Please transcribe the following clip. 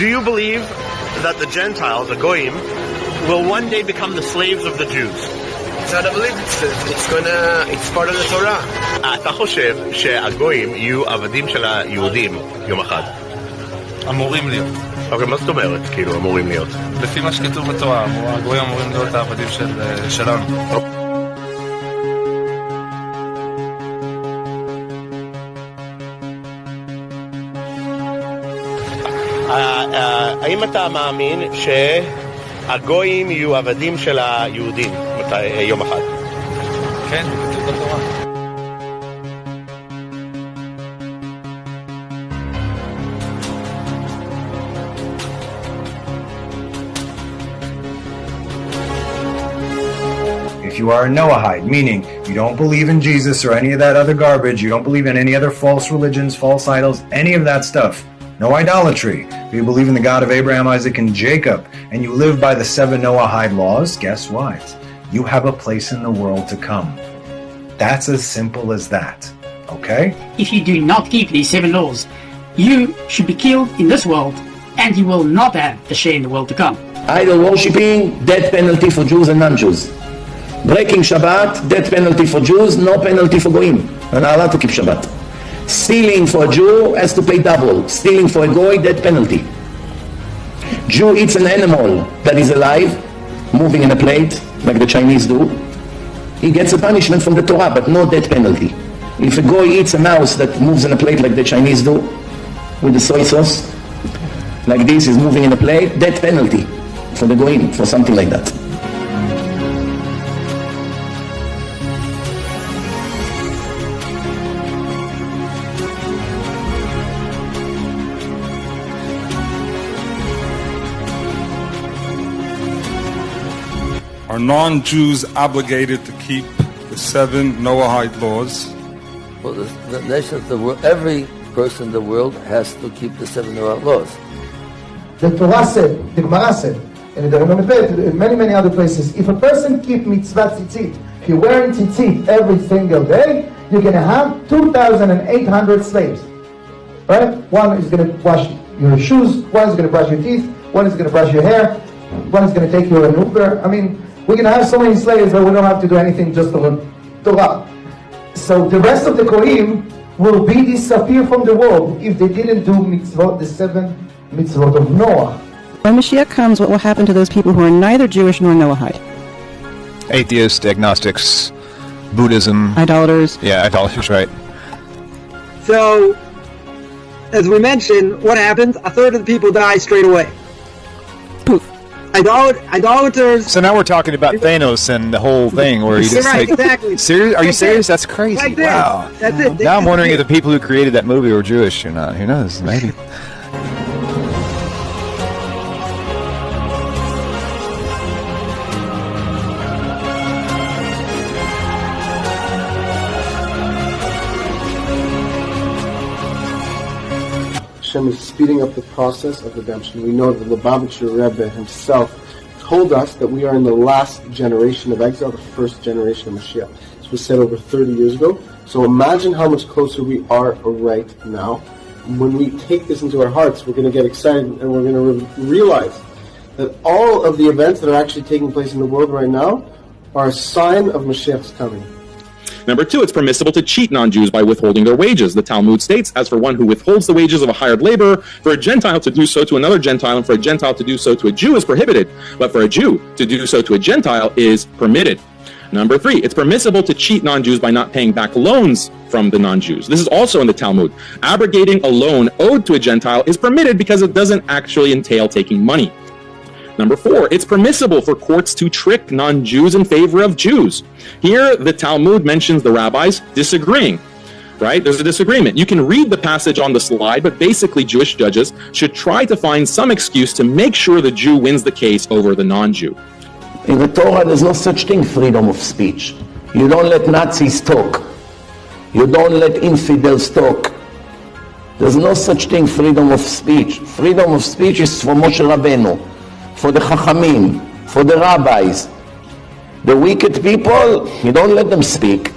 Do you believe that the Gentiles, the Goyim, will one day become the slaves of the Jews? I don't believe it's part of the Torah. אתה חושב שהגויים יהיו עבדים של היהודים יום אחד? אמורים להיות. אוקיי, מה זאת אומרת? כאילו, אמורים להיות? לפי מה שכתוב בתורה, הגויים אמורים להיות העבדים שלנו. האם אתה מאמין שהגויים יהיו עבדים של היהודים יום אחד? כן, כתוב בתורה. If you are a Noahide, meaning you don't believe in Jesus or any of that other garbage, you don't believe in any other false religions, false idols, any of that stuff, no idolatry, if you believe in the God of Abraham, Isaac, and Jacob, and you live by the 7 Noahide laws, guess what? You have a place in the world to come. That's as simple as that, okay? If you do not keep these 7 laws, you should be killed in this world, and you will not have a share in the world to come. Idol worshipping, death penalty for Jews and non-Jews. Breaking Shabbat, death penalty for Jews, no penalty for Goyim. They're not allowed to keep Shabbat. Stealing for a Jew has to pay double. Stealing for a Goy, death penalty. Jew eats an animal that is alive, moving in a plate, like the Chinese do. He gets a punishment from the Torah, but no death penalty. If a Goy eats a mouse that moves in a plate like the Chinese do, with the soy sauce, like this, is moving in a plate, death penalty for the Goyim, for something like that. Are non-Jews obligated to keep the 7 Noahide laws? Well, the nation of the world, every person in the world has to keep the 7 Noahide laws. The Torah said, the Gemara said, and in many other places, if a person keep mitzvah tzitzit, if you're wearing tzitzit every single day, you're going to have 2,800 slaves. Right? One is going to wash your shoes, one is going to brush your teeth, one is going to brush your hair, one is going to take you an Uber. I mean, we're going to have so many slaves that we don't have to do anything, just to learn Torah. So the rest of the Goyim will be disappear from the world if they didn't do mitzvot, the 7 mitzvot of Noah. When Mashiach comes, what will happen to those people who are neither Jewish nor Noahide? Atheists, agnostics, Buddhism. Idolaters. Yeah, idolaters, right. So, as we mentioned, what happens? A third of the people die straight away. Poof. Idolaters. So now we're talking about Thanos and the whole thing where you just right, like, exactly. Serious? Are you serious? That's crazy. Like wow. That's it. Now I'm wondering if the people who created that movie were Jewish or not. Who knows? Maybe. Hashem is speeding up the process of redemption. We know that the Lubavitcher Rebbe himself told us that we are in the last generation of exile, the first generation of Mashiach. This was said over 30 years ago. So imagine how much closer we are right now. When we take this into our hearts, we're going to get excited and we're going to realize that all of the events that are actually taking place in the world right now are a sign of Mashiach's coming. Number 2, it's permissible to cheat non-Jews by withholding their wages. The Talmud states, as for one who withholds the wages of a hired laborer, for a Gentile to do so to another Gentile, and for a Gentile to do so to a Jew is prohibited. But for a Jew to do so to a Gentile is permitted. Number 3, it's permissible to cheat non-Jews by not paying back loans from the non-Jews. This is also in the Talmud. Abrogating a loan owed to a Gentile is permitted because it doesn't actually entail taking money. Number 4, it's permissible for courts to trick non-Jews in favor of Jews. Here, the Talmud mentions the rabbis disagreeing, right? There's a disagreement. You can read the passage on the slide, but basically Jewish judges should try to find some excuse to make sure the Jew wins the case over the non-Jew. In the Torah, there's no such thing, freedom of speech. You don't let Nazis talk. You don't let infidels talk. There's no such thing, freedom of speech. Freedom of speech is for Moshe Rabbeinu, for the Chachamim, for the rabbis. The wicked people, you don't let them speak.